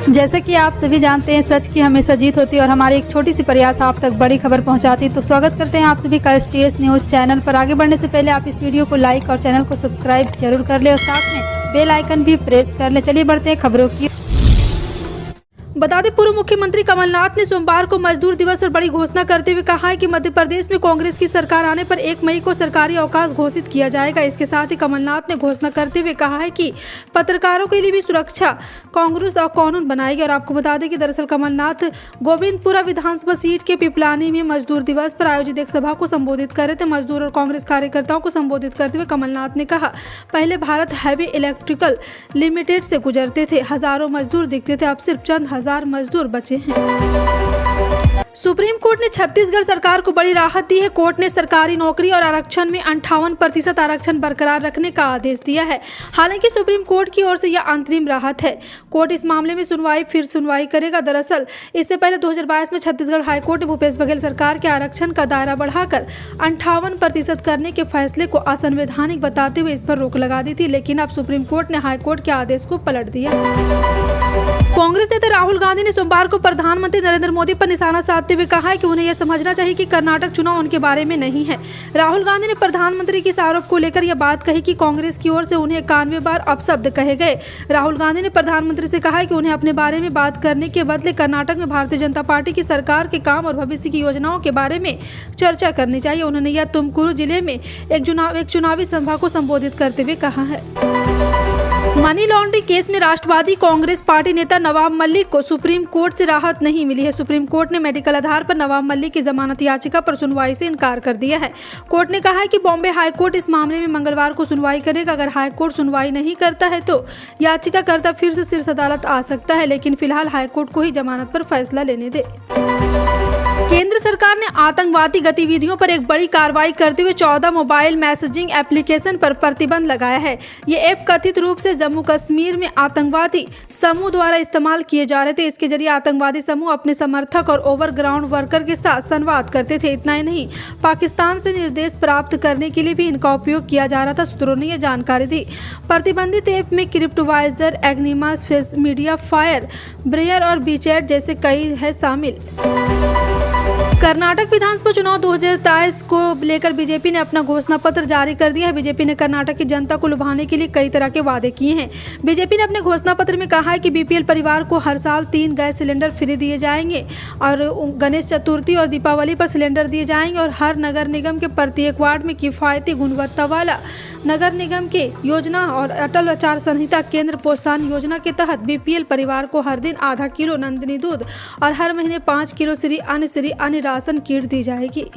जैसे कि आप सभी जानते हैं, सच की हमेशा जीत होती है और हमारी एक छोटी सी प्रयास आप तक बड़ी खबर पहुंचाती है। तो स्वागत करते हैं आप सभी का STS न्यूज़ चैनल पर। आगे बढ़ने से पहले आप इस वीडियो को लाइक और चैनल को सब्सक्राइब जरूर कर ले और साथ में बेल आइकन भी प्रेस कर ले। चलिए बढ़ते हैं खबरों की। बता दें, पूर्व मुख्यमंत्री कमलनाथ ने सोमवार को मजदूर दिवस पर बड़ी घोषणा करते हुए कहा है कि मध्य प्रदेश में कांग्रेस की सरकार आने पर 1 मई को सरकारी अवकाश घोषित किया जाएगा। इसके साथ ही कमलनाथ ने घोषणा करते हुए कहा है कि पत्रकारों के लिए भी सुरक्षा कांग्रेस और कानून बनाएगी। और आपको बता दें कि दरअसल कमलनाथ गोविंदपुरा विधानसभा सीट के पिपलानी में मजदूर दिवस पर आयोजित एक सभा को संबोधित कर रहे थे। मजदूर और कांग्रेस कार्यकर्ताओं को संबोधित करते हुए कमलनाथ ने कहा, पहले भारत हैवी इलेक्ट्रिकल लिमिटेड से गुजरते थे, हजारों मजदूर दिखते थे, अब सिर्फ चंद हजार मजदूर बचे हैं। सुप्रीम कोर्ट ने छत्तीसगढ़ सरकार को बड़ी राहत दी है। कोर्ट ने सरकारी नौकरी और आरक्षण में 58% आरक्षण बरकरार रखने का आदेश दिया है। हालांकि सुप्रीम कोर्ट की ओर से यह अंतरिम राहत है। कोर्ट इस मामले में सुनवाई करेगा। दरअसल इससे पहले 2022 में छत्तीसगढ़ हाईकोर्ट ने भूपेश बघेल सरकार के आरक्षण का दायरा बढ़ाकर 58% करने के फैसले को असंवैधानिक बताते हुए इस पर रोक लगा दी थी, लेकिन अब सुप्रीम कोर्ट ने हाईकोर्ट के आदेश को पलट दिया। कांग्रेस नेता राहुल गांधी ने सोमवार को प्रधानमंत्री नरेंद्र मोदी पर निशाना साधते हुए कहा है कि उन्हें यह समझना चाहिए कि कर्नाटक चुनाव उनके बारे में नहीं है। राहुल गांधी ने प्रधानमंत्री के इस आरोप को लेकर यह बात कही कि कांग्रेस की ओर से उन्हें 91 बार अपशब्द कहे गए। राहुल गांधी ने प्रधानमंत्री से कहा है कि उन्हें अपने बारे में बात करने के बदले कर्नाटक में भारतीय जनता पार्टी की सरकार के काम और भविष्य की योजनाओं के बारे में चर्चा करनी चाहिए। उन्होंने यह तुमकुरू जिले में एक चुनावी सभा को संबोधित करते हुए कहा है। मनी लॉन्ड्रिंग केस में राष्ट्रवादी कांग्रेस पार्टी नेता नवाब मलिक को सुप्रीम कोर्ट से राहत नहीं मिली है। सुप्रीम कोर्ट ने मेडिकल आधार पर नवाब मलिक की जमानत याचिका पर सुनवाई से इनकार कर दिया है। कोर्ट ने कहा है कि बॉम्बे हाईकोर्ट इस मामले में मंगलवार को सुनवाई करेगा। अगर हाईकोर्ट सुनवाई नहीं करता है तो याचिकाकर्ता फिर से शीर्ष अदालत आ सकता है, लेकिन फिलहाल हाईकोर्ट को ही जमानत पर फैसला लेने दे। केंद्र सरकार ने आतंकवादी गतिविधियों पर एक बड़ी कार्रवाई करते हुए 14 मोबाइल मैसेजिंग एप्लीकेशन पर प्रतिबंध लगाया है। ये ऐप कथित रूप से जम्मू कश्मीर में आतंकवादी समूह द्वारा इस्तेमाल किए जा रहे थे। इसके जरिए आतंकवादी समूह अपने समर्थक और ओवरग्राउंड वर्कर के साथ संवाद करते थे। इतना ही नहीं, पाकिस्तान से निर्देश प्राप्त करने के लिए भी इनका उपयोग किया जा रहा था। सूत्रों ने यह जानकारी दी। प्रतिबंधित ऐप में क्रिप्टोवाइजर, एग्निमास, फेस मीडिया, फायर ब्रेयर और बीचैट जैसे कई है शामिल। कर्नाटक विधानसभा चुनाव 2023 को लेकर बीजेपी ने अपना घोषणा पत्र जारी कर दिया है। बीजेपी ने कर्नाटक की जनता को लुभाने के लिए कई तरह के वादे किए हैं। बीजेपी ने अपने घोषणा पत्र में कहा है कि BPL परिवार को हर साल 3 गैस सिलेंडर फ्री दिए जाएंगे और गणेश चतुर्थी और दीपावली पर सिलेंडर दिए जाएंगे और हर नगर निगम के प्रत्येक वार्ड में किफायती गुणवत्ता वाला नगर निगम के योजना और अटल आचार संहिता केंद्र प्रोत्साहन योजना के तहत BPL परिवार को हर दिन आधा किलो नंदिनी दूध और हर महीने 5 किलो श्री अन्य राशन किट दी जाएगी।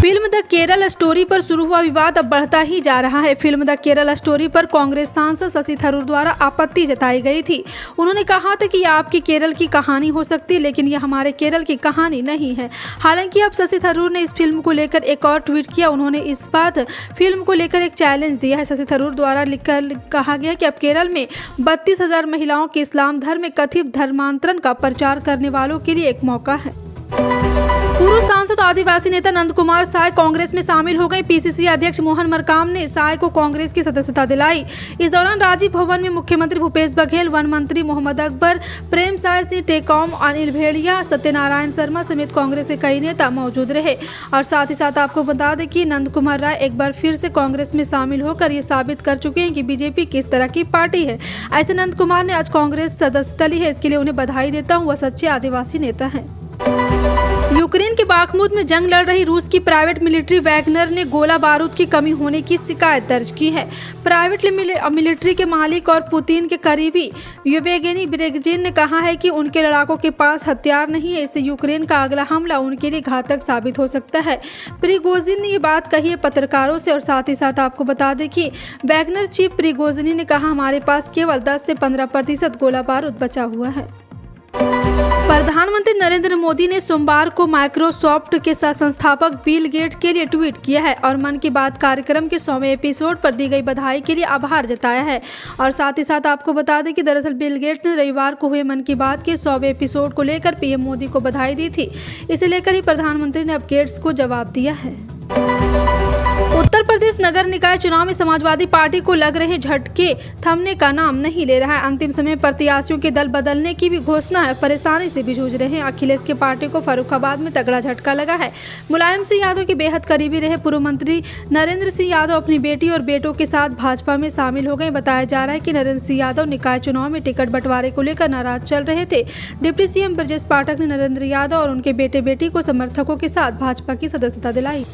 फिल्म द केरल स्टोरी पर शुरू हुआ विवाद अब बढ़ता ही जा रहा है। फिल्म द केरल स्टोरी पर कांग्रेस सांसद शशि थरूर द्वारा आपत्ति जताई गई थी। उन्होंने कहा था कि यह आपकी केरल की कहानी हो सकती है, लेकिन यह हमारे केरल की कहानी नहीं है। हालांकि अब शशि थरूर ने इस फिल्म को लेकर एक और ट्वीट किया। उन्होंने इस बात फिल्म को लेकर एक चैलेंज दिया है। शशि थरूर द्वारा लिखकर कहा गया कि अब केरल में 32,000 महिलाओं के इस्लाम धर्म में कथित धर्मांतरण का प्रचार करने वालों के लिए एक मौका है। पूर्व सांसद आदिवासी नेता नंद कुमार साय कांग्रेस में शामिल हो गए। PCC अध्यक्ष मोहन मरकाम ने साय को कांग्रेस की सदस्यता दिलाई। इस दौरान राजीव भवन में मुख्यमंत्री भूपेश बघेल, वन मंत्री मोहम्मद अकबर, प्रेम साय सिंह टेकॉम, अनिल भेड़िया, सत्यनारायण शर्मा समेत कांग्रेस के कई नेता मौजूद रहे। और साथ ही साथ आपको बता दें कि नंद कुमार राय एक बार फिर से कांग्रेस में शामिल होकर ये साबित कर चुके हैं कि बीजेपी किस तरह की पार्टी है। ऐसे नंद कुमार ने आज कांग्रेस सदस्यता ली है। इसके लिए उन्हें बधाई देता हूँ। वह सच्चे आदिवासी नेता है। यूक्रेन के बाखमुत में जंग लड़ रही रूस की प्राइवेट मिलिट्री वैगनर ने गोला बारूद की कमी होने की शिकायत दर्ज की है। प्राइवेट मिलिट्री के मालिक और पुतिन के करीबी येवगेनी प्रिगोजिन ने कहा है कि उनके लड़ाकों के पास हथियार नहीं है। इससे यूक्रेन का अगला हमला उनके लिए घातक साबित हो सकता है। प्रिगोजिन ने ये बात कही है पत्रकारों से। और साथ ही साथ आपको बता दें कि वैगनर चीफ प्रिगोजिन ने कहा, हमारे पास केवल 10 से 15% गोला बारूद बचा हुआ है। प्रधानमंत्री नरेंद्र मोदी ने सोमवार को माइक्रोसॉफ्ट के संस्थापक बिल गेट्स के लिए ट्वीट किया है और मन की बात कार्यक्रम के 100वें एपिसोड पर दी गई बधाई के लिए आभार जताया है। और साथ ही साथ आपको बता दें कि दरअसल बिल गेट्स ने रविवार को हुए मन की बात के 100वें एपिसोड को लेकर PM मोदी को बधाई दी थी। इसे लेकर ही प्रधानमंत्री ने अब गेट्स को जवाब दिया है। उत्तर प्रदेश नगर निकाय चुनाव में समाजवादी पार्टी को लग रहे झटके थमने का नाम नहीं ले रहा है। अंतिम समय प्रत्याशियों के दल बदलने की भी घोषणा है। परेशानी से भी जूझ रहे हैं। अखिलेश की पार्टी को फर्रुखाबाद में तगड़ा झटका लगा है। मुलायम सिंह यादव के बेहद करीबी रहे पूर्व मंत्री नरेंद्र सिंह यादव अपनी बेटी और बेटों के साथ भाजपा में शामिल हो गए। बताया जा रहा है कि नरेंद्र सिंह यादव निकाय चुनाव में टिकट बंटवारे को लेकर नाराज चल रहे थे। डिप्टी सीएम ब्रजेश पाठक ने नरेंद्र यादव और उनके बेटे बेटी को समर्थकों के साथ भाजपा की सदस्यता दिलाई।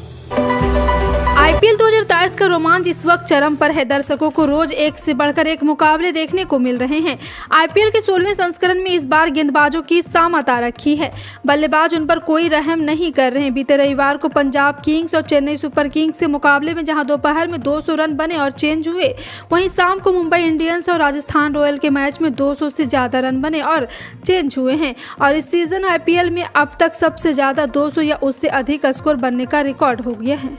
आईपीएल 2023 का रोमांच इस वक्त चरम पर है। दर्शकों को रोज एक से बढ़कर एक मुकाबले देखने को मिल रहे हैं। आईपीएल के 16वें संस्करण में इस बार गेंदबाजों की सामत आ रखी है। बल्लेबाज उन पर कोई रहम नहीं कर रहे हैं। बीते रविवार को पंजाब किंग्स और चेन्नई सुपर किंग्स के मुकाबले में जहां दोपहर में 200 रन बने और चेंज हुए, वहीं शाम को मुंबई इंडियंस और राजस्थान रॉयल के मैच में 200 से ज्यादा रन बने और चेंज हुए हैं। और इस सीजन आईपीएल में अब तक सबसे ज्यादा 200 या उससे अधिक स्कोर बनने का रिकॉर्ड हो गया है।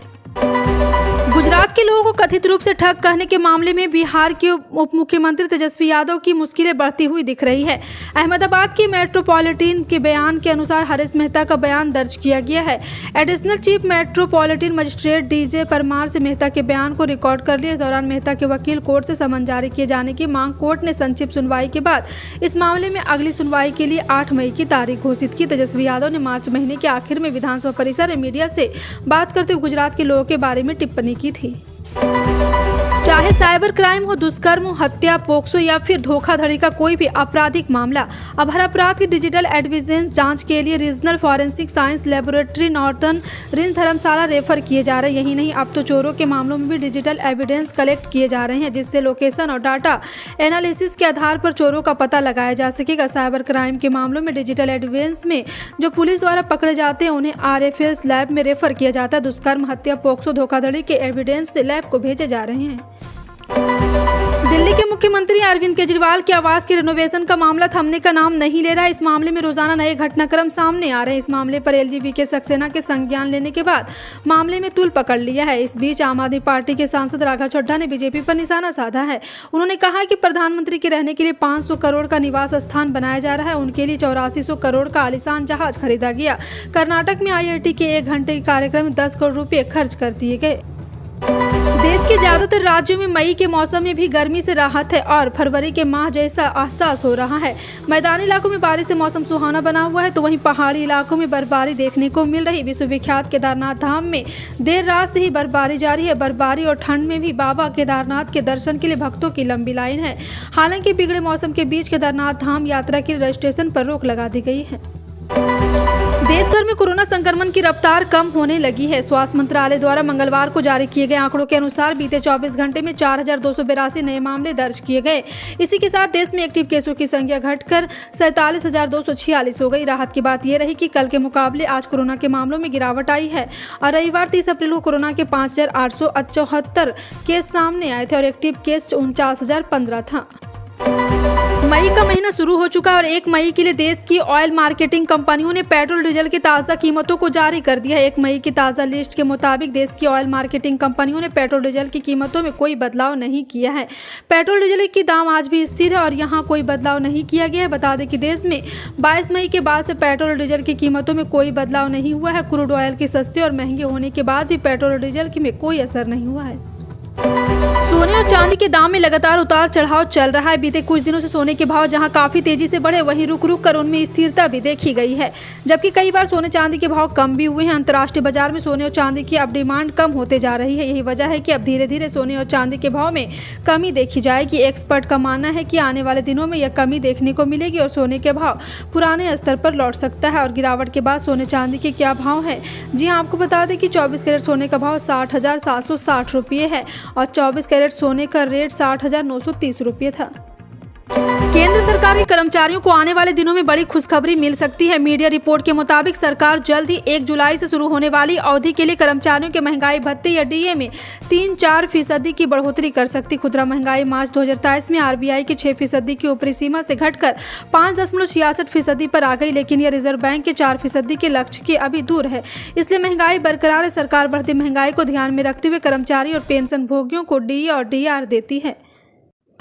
गुजरात के लोगों को कथित रूप से ठग कहने के मामले में बिहार के उप मुख्यमंत्री तेजस्वी यादव की मुश्किलें बढ़ती हुई दिख रही है। अहमदाबाद के मेट्रोपॉलिटन के बयान के अनुसार हरीश मेहता का बयान दर्ज किया गया है। Additional chief metropolitan magistrate DJ Parmar से मेहता के बयान को रिकॉर्ड कर लिया। इस दौरान मेहता के वकील कोर्ट से समन जारी किए जाने की मांग कोर्ट ने संक्षिप्त सुनवाई के बाद इस मामले में अगली सुनवाई के लिए 8 मई की तारीख घोषित की। तेजस्वी यादव ने मार्च महीने के आखिर में विधानसभा परिसर में मीडिया से बात करते हुए गुजरात के लोगों के बारे में टिप्पणी की थी। चाहे साइबर क्राइम हो, दुष्कर्म हो, हत्या, पोक्सो या फिर धोखाधड़ी का कोई भी आपराधिक मामला, अब हर अपराध की डिजिटल एविडेंस जांच के लिए regional forensic science laboratory northern range Dharamshala refer किए जा रहे हैं। यही नहीं, अब तो चोरों के मामलों में भी डिजिटल एविडेंस कलेक्ट किए जा रहे हैं, जिससे लोकेशन और डाटा एनालिसिस के आधार पर चोरों का पता लगाया जा सकेगा। साइबर क्राइम के मामलों में डिजिटल एविडेंस में जो पुलिस द्वारा पकड़े जाते हैं उन्हें RFS लैब में रेफर किया जाता है। दुष्कर्म, हत्या, पोक्सो, धोखाधड़ी के एविडेंस से लैब को भेजे जा रहे हैं। दिल्ली के मुख्यमंत्री अरविंद केजरीवाल के आवास के रिनोवेशन का मामला थमने का नाम नहीं ले रहा है। इस मामले में रोजाना नए घटनाक्रम सामने आ रहे हैं। इस मामले पर LGV सक्सेना के संज्ञान लेने के बाद मामले में तूल पकड़ लिया है। इस बीच आम आदमी पार्टी के सांसद राघव चड्ढा ने बीजेपी पर निशाना साधा है। उन्होंने कहा कि प्रधानमंत्री के रहने के लिए 500 करोड़ का निवास स्थान बनाया जा रहा है। उनके लिए 8400 करोड़ का आलीशान जहाज खरीदा गया। कर्नाटक में IIT के 1 घंटे के कार्यक्रम में 10 करोड़ रुपए खर्च कर दिए गए। देश के ज्यादातर राज्यों में मई के मौसम में भी गर्मी से राहत है और फरवरी के माह जैसा एहसास हो रहा है। मैदानी इलाकों में बारिश से मौसम सुहाना बना हुआ है, तो वहीं पहाड़ी इलाकों में बर्फबारी देखने को मिल रही। विश्वविख्यात केदारनाथ धाम में देर रात से ही बर्फबारी जारी है। बर्फबारी और ठंड में भी बाबा केदारनाथ के दर्शन के लिए भक्तों की लंबी लाइन है। हालांकि बिगड़े मौसम के बीच केदारनाथ धाम यात्रा के रजिस्ट्रेशन पर रोक लगा दी गई है। देश भर में कोरोना संक्रमण की रफ्तार कम होने लगी है। स्वास्थ्य मंत्रालय द्वारा मंगलवार को जारी किए गए आंकड़ों के अनुसार बीते 24 घंटे में 4282 नए मामले दर्ज किए गए। इसी के साथ देश में एक्टिव केसों की संख्या घटकर 47,246 हो गई। राहत की बात यह रही कि कल के मुकाबले आज कोरोना के मामलों में गिरावट आई है और रविवार 30 अप्रैल को कोरोना के 5874 केस सामने आए थे और एक्टिव केस 49,015 था। मई का महीना शुरू हो चुका है और 1 मई के लिए देश की ऑयल मार्केटिंग कंपनियों ने पेट्रोल डीजल की ताज़ा कीमतों को जारी कर दिया है। 1 मई की ताज़ा लिस्ट के मुताबिक देश की ऑयल मार्केटिंग कंपनियों ने पेट्रोल डीजल की कीमतों में कोई बदलाव नहीं किया है। पेट्रोल डीजल की दाम आज भी स्थिर है और यहाँ कोई बदलाव नहीं किया गया है। बता दें कि देश में 22 मई के बाद से पेट्रोल डीजल की कीमतों में कोई बदलाव नहीं हुआ है। क्रूड ऑयल के सस्ते और महंगे होने के बाद भी पेट्रोल डीजल में कोई असर नहीं हुआ है। सोने और चांदी के दाम में लगातार उतार चढ़ाव चल रहा है। बीते कुछ दिनों से सोने के भाव जहां काफी तेजी से बढ़े, वहीं रुक रुक कर उनमें स्थिरता भी देखी गई है, जबकि कई बार सोने चांदी के भाव कम भी हुए हैं। अंतर्राष्ट्रीय बाजार में सोने और चांदी की अब डिमांड कम होते जा रही है। यही वजह है कि अब धीरे धीरे सोने और चांदी के भाव में कमी देखी जाएगी। एक्सपर्ट का मानना है कि आने वाले दिनों में यह कमी देखने को मिलेगी और सोने के भाव पुराने स्तर पर लौट सकता है। और गिरावट के बाद सोने चांदी के क्या भाव है? जी हाँ, आपको बता दें कि 24 कैरेट सोने का भाव 60,760 रुपये है और 24 कैरेट सोने का रेट 60,930 रुपये था। केंद्र सरकार के कर्मचारियों को आने वाले दिनों में बड़ी खुशखबरी मिल सकती है। मीडिया रिपोर्ट के मुताबिक सरकार जल्द ही 1 जुलाई से शुरू होने वाली अवधि के लिए कर्मचारियों के महंगाई भत्ते या DA में 3-4% की बढ़ोतरी कर सकती। खुदरा महंगाई मार्च 2023 में RBI की 6% की ऊपरी सीमा से घटकर 5.66% पर आ गई, लेकिन यह रिजर्व बैंक के 4% के लक्ष्य के अभी दूर है। इसलिए महंगाई बरकरार है। सरकार बढ़ती महंगाई को ध्यान में रखते हुए कर्मचारी और पेंशन भोगियों को DA और DR देती है।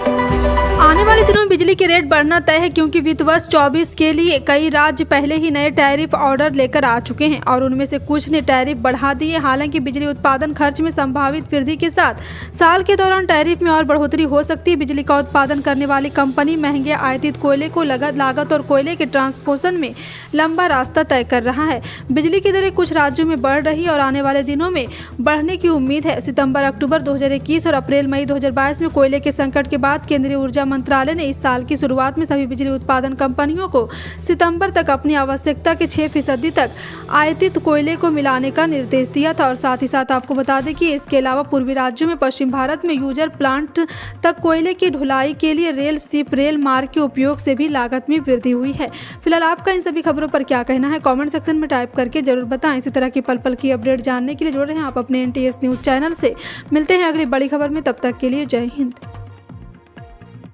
आने वाले दिनों में बिजली के रेट बढ़ना तय है, क्योंकि वित्त वर्ष 24 के लिए कई राज्य पहले ही नए टैरिफ ऑर्डर लेकर आ चुके हैं और उनमें से कुछ ने टैरिफ बढ़ा दिए। हालांकि बिजली उत्पादन खर्च में संभावित वृद्धि के साथ साल के दौरान टैरिफ में और बढ़ोतरी हो सकती है। बिजली का उत्पादन करने वाली कंपनी महंगे आयातित कोयले को लागत और कोयले के ट्रांसपोर्टेशन में लंबा रास्ता तय कर रहा है। बिजली की दरें कुछ राज्यों में बढ़ रही और आने वाले दिनों में बढ़ने की उम्मीद है। सितंबर अक्टूबर 2021 और अप्रैल मई 2022 में कोयले के संकट के बाद केंद्रीय ऊर्जा मंत्रालय ने इस साल की शुरुआत में सभी बिजली उत्पादन कंपनियों को सितंबर तक अपनी आवश्यकता के 6% तक आयातित कोयले को मिलाने का निर्देश दिया था। और साथ ही साथ आपको बता दें कि इसके अलावा पूर्वी राज्यों में पश्चिम भारत में यूजर प्लांट तक कोयले की ढुलाई के लिए रेल शिप रेल मार्ग के उपयोग से भी लागत में वृद्धि हुई है। फिलहाल आपका इन सभी खबरों पर क्या कहना है, कमेंट सेक्शन में टाइप करके जरूर बताएं। इसी तरह की पल पल की अपडेट जानने के लिए जुड़ रहे हैं आप अपने NTS न्यूज चैनल से। मिलते हैं अगली बड़ी खबर में, तब तक के लिए जय हिंद।